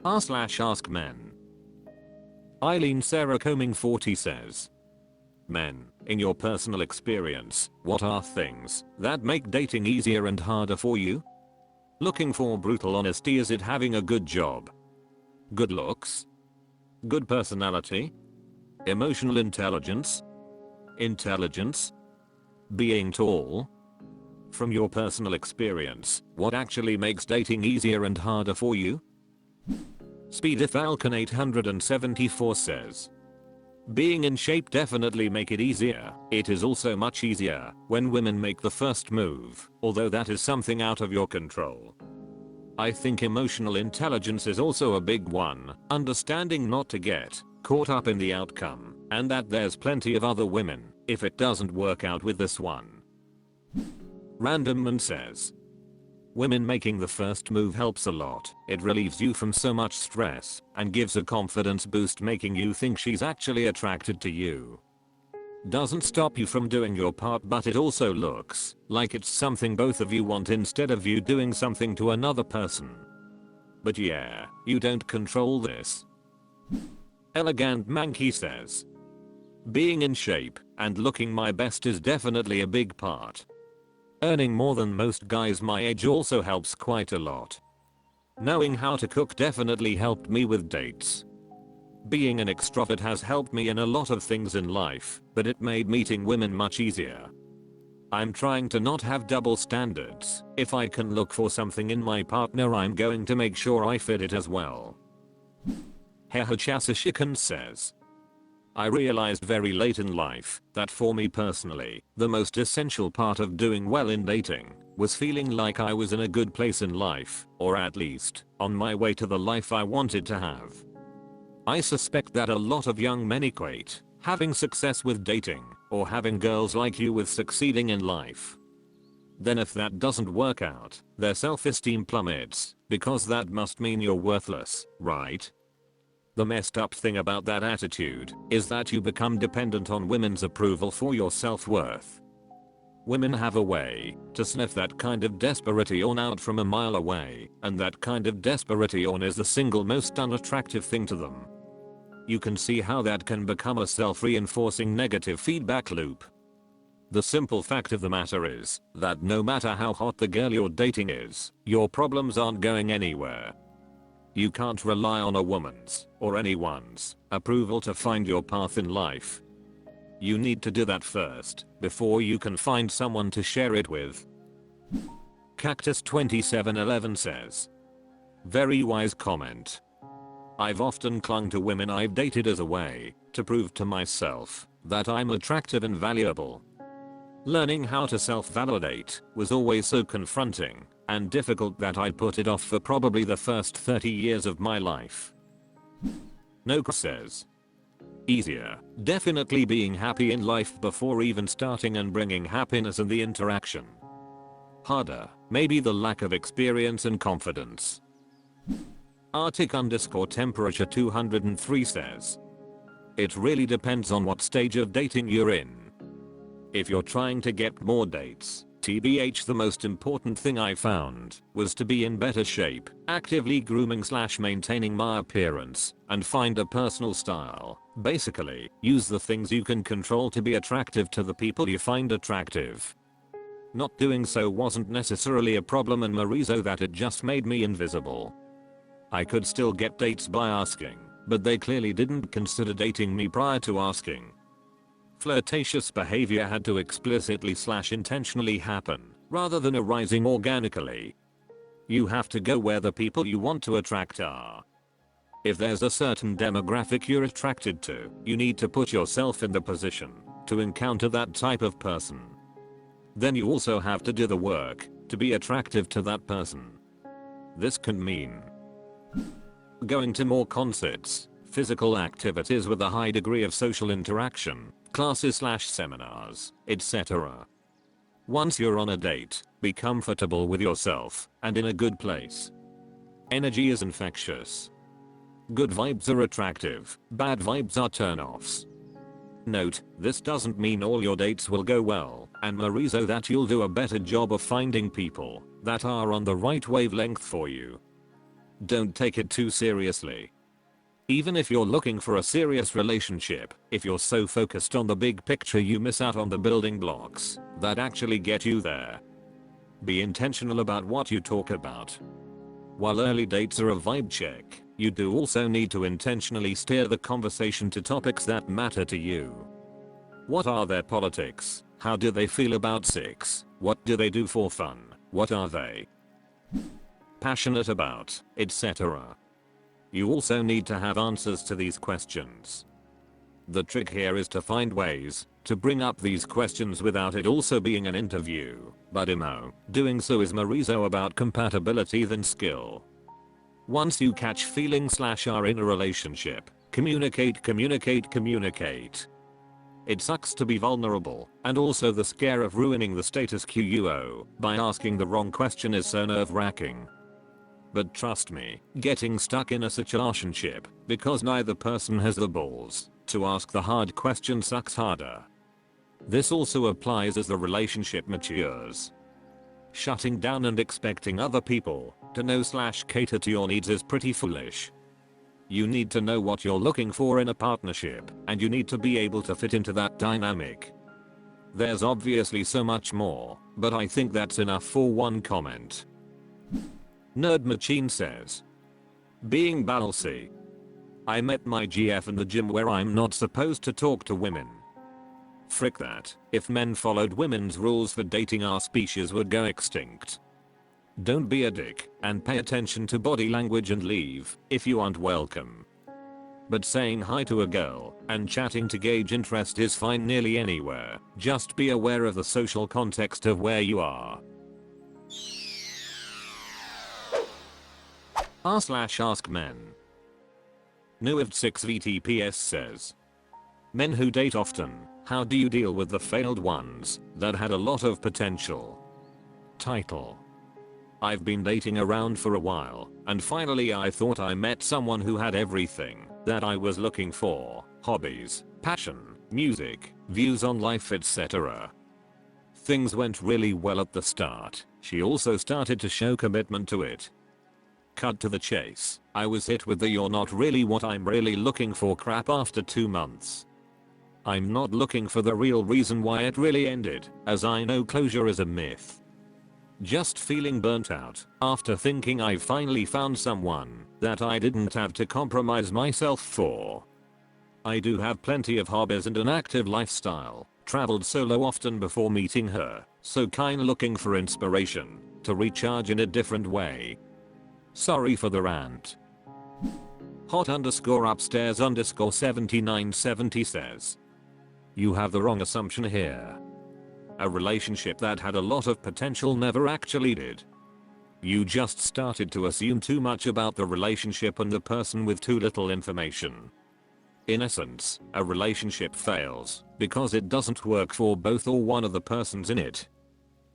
r/AskMen. Eileen Sarah Combing 40 says, men, in your personal experience, what are things that make dating easier and harder for you? Looking for brutal honesty? Is it having a good job? Good looks? Good personality? Emotional intelligence? Intelligence? Being tall? From your personal experience, what actually makes dating easier and harder for you? Speedifalcon 874 says, being in shape definitely make it easier. It is also much easier when women make the first move, although that is something out of your control. I think emotional intelligence is also a big one, understanding not to get caught up in the outcome, and that there's plenty of other women if it doesn't work out with this one. Randomman says, women making the first move helps a lot. It relieves you from so much stress and gives a confidence boost, making you think she's actually attracted to you. Doesn't stop you from doing your part, but it also looks like it's something both of you want instead of you doing something to another person. But yeah, you don't control this. Elegant Mankey says, being in shape and looking my best is definitely a big part. Earning more than most guys my age also helps quite a lot. Knowing how to cook definitely helped me with dates. Being an extrovert has helped me in a lot of things in life, but it made meeting women much easier. I'm trying to not have double standards. If I can look for something in my partner, I'm going to make sure I fit it as well. Hehachasashikan says, I realized very late in life that for me personally, the most essential part of doing well in dating was feeling like I was in a good place in life, or at least on my way to the life I wanted to have. I suspect that a lot of young men equate having success with dating or having girls like you with succeeding in life. Then if that doesn't work out, their self-esteem plummets because that must mean you're worthless, right? The messed up thing about that attitude is that you become dependent on women's approval for your self-worth. Women have a way to sniff that kind of desperate yawn out from a mile away, and that kind of desperate yawn is the single most unattractive thing to them. You can see how that can become a self-reinforcing negative feedback loop. The simple fact of the matter is that no matter how hot the girl you're dating is, your problems aren't going anywhere. You can't rely on a woman's, or anyone's, approval to find your path in life. You need to do that first, before you can find someone to share it with. Cactus 2711 says, very wise comment. I've often clung to women I've dated as a way to prove to myself that I'm attractive and valuable. Learning how to self-validate was always so confronting and difficult that I put it off for probably the first 30 years of my life. Noka says, easier, definitely being happy in life before even starting and bringing happiness in the interaction. Harder, maybe the lack of experience and confidence. Arctic_temperature 203 says, it really depends on what stage of dating you're in. If you're trying to get more dates, TBH, the most important thing I found was to be in better shape, actively grooming/maintaining my appearance, and find a personal style. Basically, use the things you can control to be attractive to the people you find attractive. Not doing so wasn't necessarily a problem in Marizo, that it just made me invisible. I could still get dates by asking, but they clearly didn't consider dating me prior to asking. Flirtatious behavior had to explicitly/intentionally happen, rather than arising organically. You have to go where the people you want to attract are. If there's a certain demographic you're attracted to, you need to put yourself in the position to encounter that type of person. Then you also have to do the work to be attractive to that person. This can mean going to more concerts, physical activities with a high degree of social interaction, classes/seminars, etc. Once you're on a date, be comfortable with yourself and in a good place. Energy is infectious. Good vibes are attractive, bad vibes are turn-offs. Note, this doesn't mean all your dates will go well, and Marizo that you'll do a better job of finding people that are on the right wavelength for you. Don't take it too seriously. Even if you're looking for a serious relationship, if you're so focused on the big picture you miss out on the building blocks that actually get you there. Be intentional about what you talk about. While early dates are a vibe check, you do also need to intentionally steer the conversation to topics that matter to you. What are their politics? How do they feel about sex? What do they do for fun? What are they passionate about, etc. You also need to have answers to these questions. The trick here is to find ways to bring up these questions without it also being an interview, but doing so is more about compatibility than skill. Once you catch feeling/are in a relationship, communicate. It sucks to be vulnerable, and also the scare of ruining the status quo by asking the wrong question is so nerve-wracking. But trust me, getting stuck in a situationship because neither person has the balls to ask the hard question sucks harder. This also applies as the relationship matures. Shutting down and expecting other people to know/cater to your needs is pretty foolish. You need to know what you're looking for in a partnership, and you need to be able to fit into that dynamic. There's obviously so much more, but I think that's enough for one comment. Nerd Machine says, being ballsy. I met my GF in the gym where I'm not supposed to talk to women. Frick that, if men followed women's rules for dating our species would go extinct. Don't be a dick and pay attention to body language and leave if you aren't welcome. But saying hi to a girl and chatting to gauge interest is fine nearly anywhere, just be aware of the social context of where you are. r/AskMen. Nuivd6VTPS says, men who date often, how do you deal with the failed ones that had a lot of potential? Title. I've been dating around for a while, and finally I thought I met someone who had everything that I was looking for: hobbies, passion, music, views on life, etc. Things went really well at the start. She also started to show commitment to it. Cut to the chase, I was hit with the "you're not really what I'm really looking for" crap after 2 months. I'm not looking for the real reason why it really ended, as I know closure is a myth. Just feeling burnt out after thinking I finally found someone that I didn't have to compromise myself for. I do have plenty of hobbies and an active lifestyle, traveled solo often before meeting her, so kinda looking for inspiration to recharge in a different way. Sorry for the rant. Hot_upstairs_7970 says, you have the wrong assumption here. A relationship that had a lot of potential never actually did. You just started to assume too much about the relationship and the person with too little information. In essence, a relationship fails because it doesn't work for both or one of the persons in it.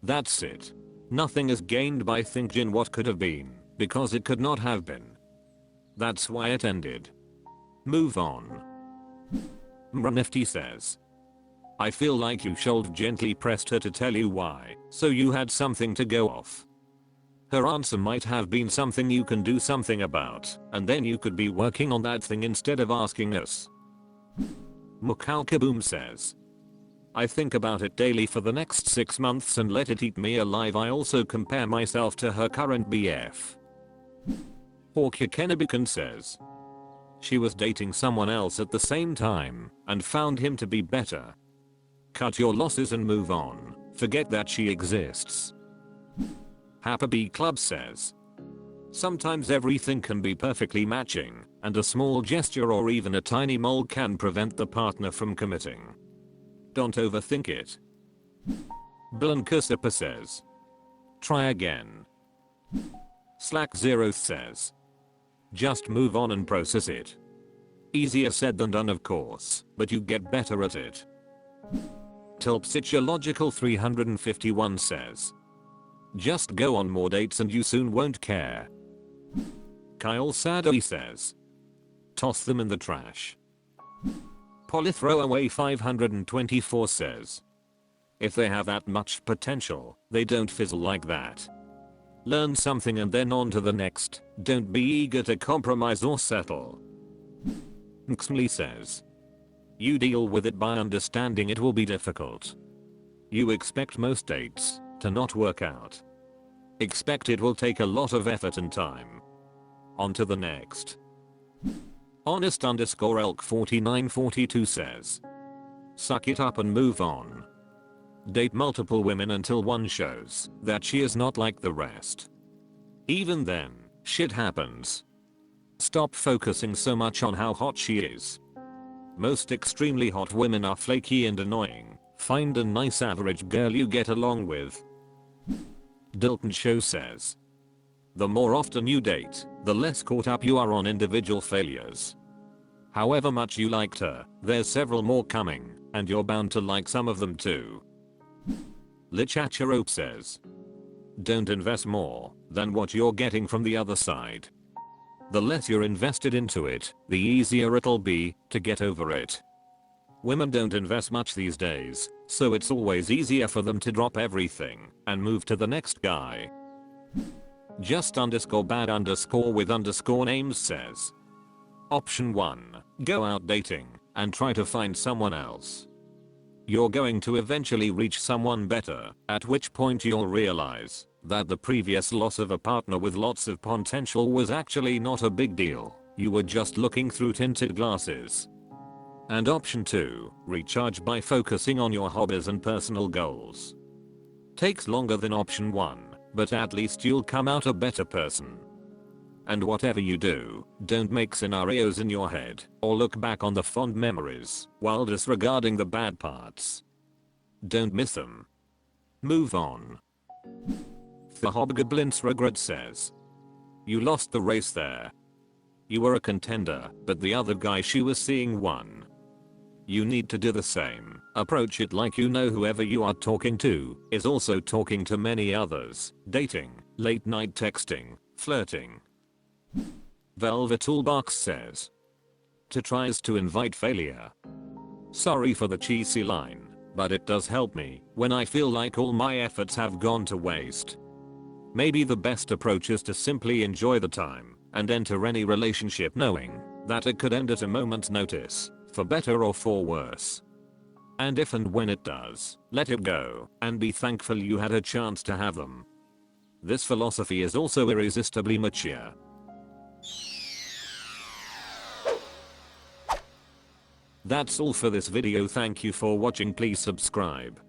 That's it. Nothing is gained by thinking what could have been, because it could not have been. That's why it ended. Move on. Mranifty says, I feel like you should gently pressed her to tell you why, so you had something to go off. Her answer might have been something you can do something about, and then you could be working on that thing instead of asking us. Mukaukaboom says, I think about it daily for the next 6 months and let it eat me alive. I also compare myself to her current BF. Hawkia Kennebeacon says, she was dating someone else at the same time and found him to be better. Cut your losses and move on. Forget that she exists. Happy Bee Club says, sometimes everything can be perfectly matching, and a small gesture or even a tiny mole can prevent the partner from committing. Don't overthink it. Blancusipa says, try again. Slack0th says, just move on and process it. Easier said than done, of course, but you get better at it. Tilpsychological 351 says, just go on more dates and you soon won't care. Kyle Sadly says, toss them in the trash. Polythrowaway 524 says, if they have that much potential, they don't fizzle like that. Learn something and then on to the next. Don't be eager to compromise or settle. Xmli says. You deal with it by understanding it will be difficult. You expect most dates to not work out. Expect it will take a lot of effort and time. On to the next. Honest_elk4942 says. Suck it up and move on. Date multiple women until one shows that she is not like the rest. Even then, shit happens. Stop focusing so much on how hot she is. Most extremely hot women are flaky and annoying. Find a nice average girl you get along with. Dilton Show says. The more often you date, the less caught up you are on individual failures. However much you liked her, there's several more coming, and you're bound to like some of them too. Lichacharope says. Don't invest more than what you're getting from the other side. The less you're invested into it, the easier it'll be to get over it. Women don't invest much these days, so it's always easier for them to drop everything and move to the next guy. Just_bad_with_names says. Option 1. Go out dating and try to find someone else. You're going to eventually reach someone better, at which point you'll realize that the previous loss of a partner with lots of potential was actually not a big deal. You were just looking through tinted glasses. And option 2, recharge by focusing on your hobbies and personal goals. Takes longer than option 1, but at least you'll come out a better person. And whatever you do, don't make scenarios in your head or look back on the fond memories while disregarding the bad parts. Don't miss them. Move on. The Hobgoblins Regret says. You lost the race there. You were a contender, but the other guy she was seeing won. You need to do the same. Approach it like you know whoever you are talking to is also talking to many others. Dating, late night texting, flirting. Velvet Toolbox says. To tries to invite failure. Sorry for the cheesy line, but it does help me when I feel like all my efforts have gone to waste. Maybe the best approach is to simply enjoy the time and enter any relationship knowing that it could end at a moment's notice, for better or for worse. And if and when it does, let it go and be thankful you had a chance to have them. This philosophy is also irresistibly mature. That's all for this video. Thank you for watching. Please subscribe.